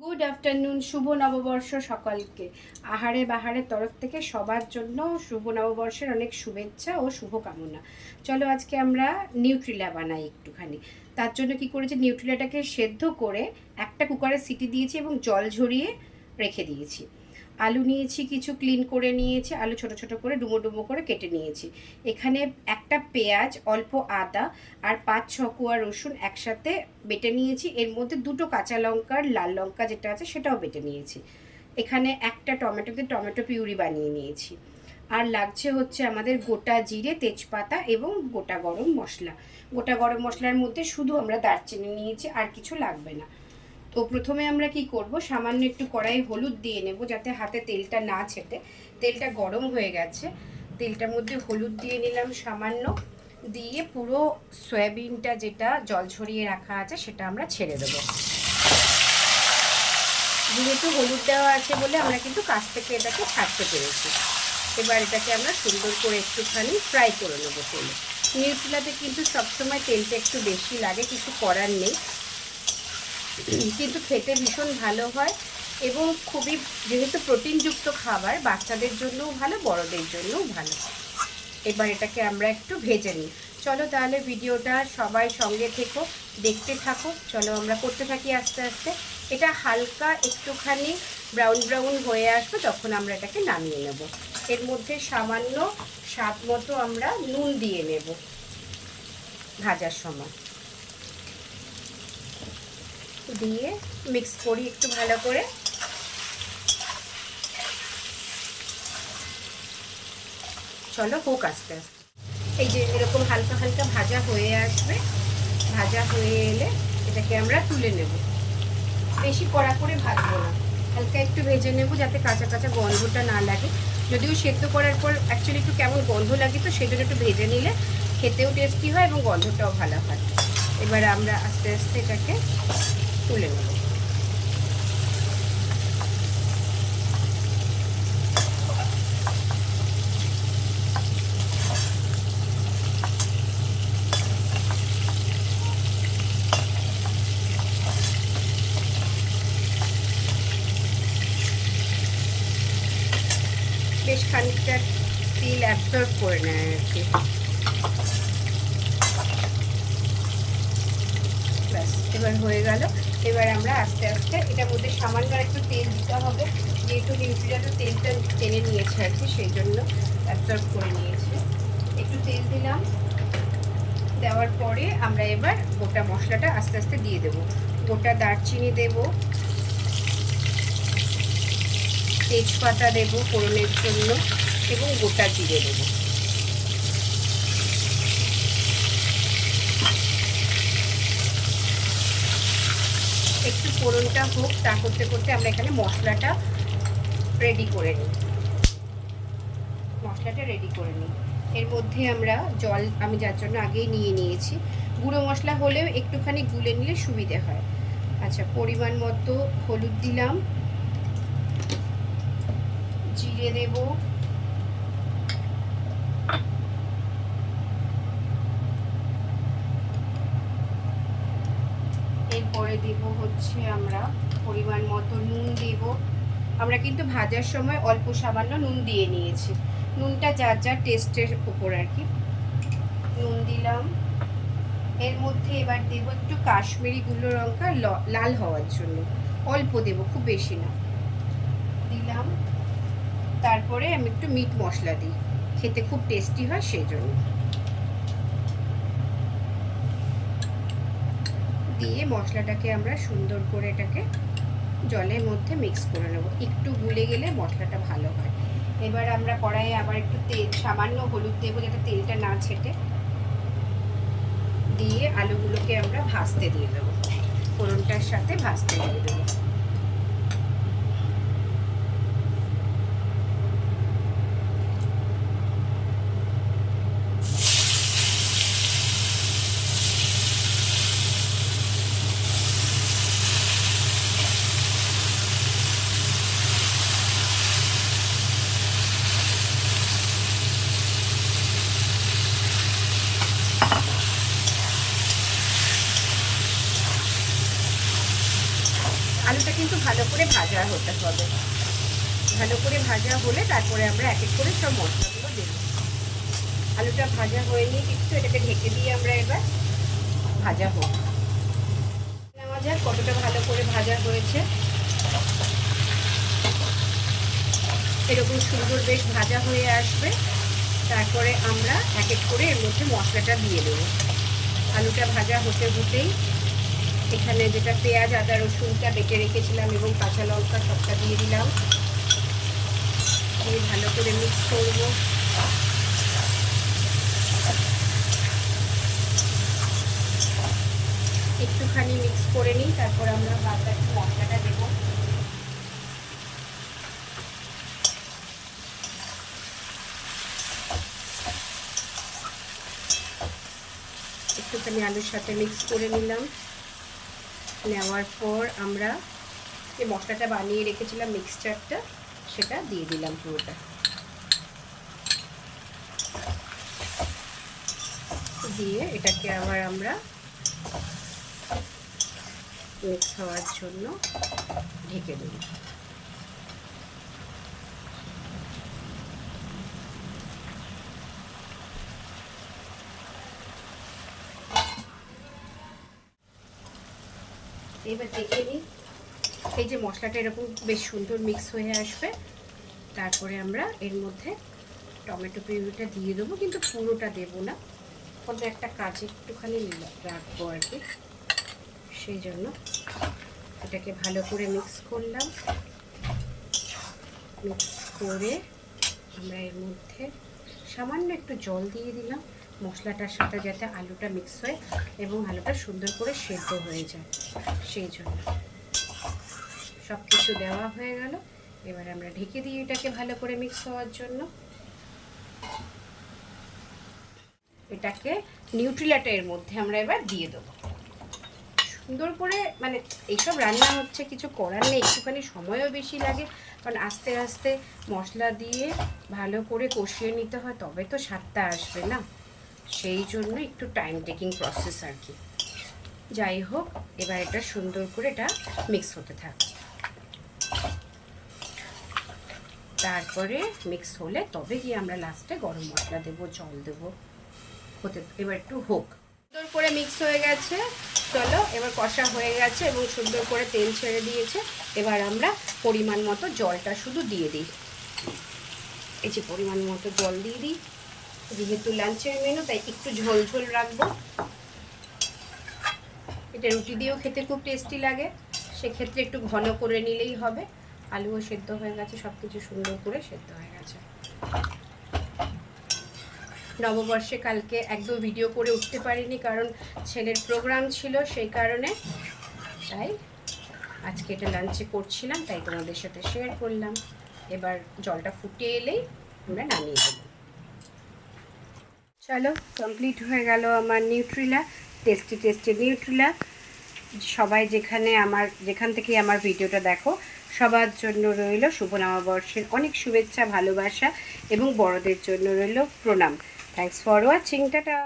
Good afternoon, শুভ নববর্ষ সকলকে। আহারে বাহারের তরফ থেকে সবার জন্য শুভ নববর্ষের অনেক শুভেচ্ছা ও শুভকামনা। চলো আজকে আমরা নিউট্রিলা বানাই একটুখানি। তার জন্য কি করেছি, নিউট্রিলাটাকে সেদ্ধ করে একটা কুকারে সিটি দিয়েছি এবং জল ঝরিয়ে রেখে দিয়েছি। আলু নিয়েছি, কিছু ক্লিন করে নিয়েছি, আলু ছোট ছোট করে ডুমো ডুমো করে কেটে নিয়েছি। এখানে একটা পেঁয়াজ, অল্প আদা আর 5-6 কোয়া রসুন একসাথে বেটে নিয়েছি। এর মধ্যে দুটো কাঁচা লঙ্কার লাল লঙ্কা যেটা আছে সেটাও বেটে নিয়েছি। এখানে একটা টমেটো দিয়ে টমেটো পিউরি বানিয়ে নিয়েছি। আর লাগছে হচ্ছে আমাদের গোটা জিরে, তেজপাতা এবং গোটা গরম মশলা। গোটা গরম মশলার মধ্যে শুধু আমরা দারচিনি নিয়েছি, আর কিছু লাগবে না। তো প্রথমে আমরা কি করব, সামান্য একটু কড়াই হলুদ দিয়ে নেব যাতে হাতে তেলটা না ছেটে। তেলটা গরম হয়ে গেছে, তেলটার মধ্যে হলুদ দিয়ে নিলাম সামান্য, দিয়ে পুরো সয়াবিনটা যেটা জল ঝরিয়ে রাখা আছে সেটা আমরা ছেড়ে দেবো। যেহেতু হলুদ দেওয়া আছে বলে আমরা কিন্তু কাছ থেকে এটাকে ছাড়তে পেরেছি। এবার এটাকে আমরা সুন্দর করে একটুখানি ফ্রাই করে নেবো তেলে। নিউট্রিলাতে কিন্তু সবসময় তেলটা একটু বেশি লাগে, কিছু করার নেই, কিন্তু খেতে ভীষণ ভালো হয় এবং খুবই, যেহেতু প্রোটিনযুক্ত খাবার, বাচ্চাদের জন্যও ভালো, বড়দের জন্যও ভালো। এবার এটাকে আমরা একটু ভেজে নিই। চলো তাহলে ভিডিওটা সবাই সঙ্গে থেকো, দেখতে থাকো। চলো আমরা করতে থাকি আস্তে আস্তে। এটা হালকা একটুখানি ব্রাউন ব্রাউন হয়ে আসবে, তখন আমরা এটাকে নামিয়ে নেব। এর মধ্যে সামান্য স্বাদ মতো আমরা নুন দিয়ে নেব ভাজার সময়, দিয়ে মিক্স করি একটু ভালো করে। চলো হোক আস্তে আস্তে। এই যে এরকম হালকা হালকা ভাজা হয়ে আসবে, ভাজা হয়ে এলে এটাকে আমরা তুলে নেব। বেশি কড়া করে ভাজবো না, হালকা একটু ভেজে নেব যাতে কাঁচা কাঁচা গন্ধটা না লাগে। যদিও সেদ্ধ করার পর অ্যাকচুয়ালি একটু কেমন গন্ধ লাগে, তো সেই জন্য একটু ভেজে নিলে খেতেও টেস্টি হয় এবং গন্ধটাও ভালো হয়। এবার আমরা আস্তে আস্তে এটাকে তুলে নেব। বেশ খানিকটা তেল অ্যাবজর্ব করে নেয় আর কি। ব্যাস, এবার হয়ে গেল। এবার আমরা আস্তে আস্তে এটার মধ্যে সামান্য একটু তেল দিতে হবে, যেহেতু নিউট্রিলাটা তেলটা টেনে নিয়েছে আর কি, সেই জন্য অ্যাবজর্ব করে নিয়েছে। একটু তেল দিলাম, দেওয়ার পরে আমরা এবার গোটা মশলাটা আস্তে আস্তে দিয়ে দেবো। গোটা দারচিনি দেব, তেজপাতা দেব ফোড়নের জন্য, এবং গোটা জিরে দেব। একটু ফোড়নটা হোক, তা করতে করতে আমরা এখানে মশলাটা রেডি করে নিই। এর মধ্যে আমরা জল, আমি যার জন্য আগেই নিয়ে নিয়েছি। গুঁড়ো মশলা হলেও একটুখানি গুলে নিলে সুবিধে হয়। আচ্ছা, পরিমাণ মতো হলুদ দিলাম, জিরে দেব, এরপরে দেব হচ্ছে আমরা পরিমাণ মতো নুন দেব। আমরা কিন্তু ভাজার সময় অল্প সামান্য নুন দিয়ে নিয়েছি, নুনটা যার যার টেস্টের উপর আর কি। নুন দিলাম। এর মধ্যে এবার দেব একটু কাশ্মীরি গুঁড়ো লঙ্কা, লাল হওয়ার জন্য অল্প দেব, খুব বেশি না। দিলাম। তারপরে আমি একটু মিট মশলা দিই, খেতে খুব টেস্টি হয় সেই জন্য। দিয়ে মশলাটাকে আমরা সুন্দর করে এটাকে জলের মধ্যে মিক্স করে নেব, একটু গুলে গেলে মশলাটা ভালো হয়। এবার আমরা কড়াইয়ে আবার একটু তেল, সামান্য হলুদ দেবো যাতে তেলটা না ছেটে, দিয়ে আলুগুলোকে আমরা ভাজতে দিয়ে দেবো, ফোড়নটার সাথে ভাজতে দিয়ে দেবো। আলুটা কিন্তু ভালো করে ভাজা হতে হবে। ভালো করে ভাজা হলে তারপরে আমরা এক এক করে সব মশলাগুলো দেব। আলুটা ভাজা হয়ে নিয়ে একটু এটাকে ঢেকে দিয়ে আমরা এবার ভাজা হোক নেওয়া যাক কতটা ভালো করে ভাজা হয়েছে। এরকম সুন্দর বেশ ভাজা হয়ে আসবে, তারপরে আমরা এক এক করে এর মধ্যে মশলাটা দিয়ে দেবো। আলুটা ভাজা হতে হতেই এখানে যেটা পেঁয়াজ আদা রসুনটা বেটে রেখেছিলাম এবং কাঁচা লঙ্কা সবটা দিয়ে দিলাম। দিয়ে ভালো করে মিক্স করব। একটুখানি মিক্স করে নিই, তারপর আমরা বাকি মশলাটা দেবো। একটুখানি আলুর সাথে মিক্স করে নিলাম। নেওয়ার পর আমরা যে মশলাটা বানিয়ে রেখেছিলাম মিক্সচারটা সেটা দিয়ে দিলাম পুরোটা। দিয়ে এটাকে আবার আমরা মিক্স হওয়ার জন্য ঢেকে দেব। এবার দেখে নিই, এই যে মশলাটা এরকম বেশ সুন্দর মিক্স হয়ে আসবে, তারপরে আমরা এর মধ্যে টমেটো পিউরিটা দিয়ে দেবো, কিন্তু পুরোটা দেবো না, অন্য একটা কাজে একটুখানি রাখবো আর কি। সেই জন্য এটাকে ভালো করে মিক্স করলাম। মিক্স করে আমরা এর মধ্যে সামান্য একটু জল দিয়ে দিলাম মশলাটার সাথে, যাতে আলুটা মিক্স হয় এবং আলুটা সুন্দর করে সেদ্ধ হয়ে যায়। সেই জন্য সব কিছু দেওয়া হয়ে গেল। এবার আমরা ঢেকে দিই এটাকে ভালো করে মিক্স হওয়ার জন্য। এটাকে নিউট্রিলাটা এর মধ্যে আমরা এবার দিয়ে দেবো সুন্দর করে। মানে এইসব রান্না হচ্ছে, কিছু করার নেই, একটুখানি সময়ও বেশি লাগে, কারণ আস্তে আস্তে মশলা দিয়ে ভালো করে কষিয়ে নিতে হয়, তবে তো স্বাদটা আসবে না। সেই জন্য একটু টাইম টেকিং প্রসেস আর কি। যাই হোক, এবার এটা সুন্দর করে এটা মিক্স হতে থাকবে। তারপরে মিক্স হলে তবে গিয়ে আমরা লাস্টে গরম মশলা দেবো, জল দেবো। হতে এবার একটু হোক। সুন্দর করে মিক্স হয়ে গেছে, চলো এবার কষা হয়ে গেছে এবং সুন্দর করে তেল ছেড়ে দিয়েছে। এবার আমরা পরিমাণ মতো জলটা শুধু দিয়ে দিই। এই যে পরিমাণ মতো জল দিয়ে দিই, যেহেতু লাঞ্চের মেনু তাই একটু ঝোল ঝোল রাখবো। এটা রুটি দিয়েও খেতে খুব টেস্টি লাগে, সেক্ষেত্রে একটু ঘন করে নিলেই হবে। আলুও সেদ্ধ হয়ে গেছে, সব কিছু সুন্দর করে সেদ্ধ হয়ে গেছে। নববর্ষে কালকে একদম ভিডিও করে উঠতে পারিনি, কারণ ছেলের প্রোগ্রাম ছিল, সেই কারণে। তাই আজকে এটা লাঞ্চে করছিলাম, তাই তোমাদের সাথে শেয়ার করলাম। এবার জলটা ফুটে এলেই আমরা নামিয়ে দেব। চলো, কমপ্লিট হয়ে গেল আমার নিউট্রিলা, টেস্টি টেস্টি নিউট্রিলা। সবাই যেখান থেকে আমার ভিডিওটা দেখো, সবার জন্য রইল শুভ নববর্ষের অনেক শুভেচ্ছা, ভালোবাসা এবং বড়দের জন্য রইল প্রণাম। Thanks for watching, tata.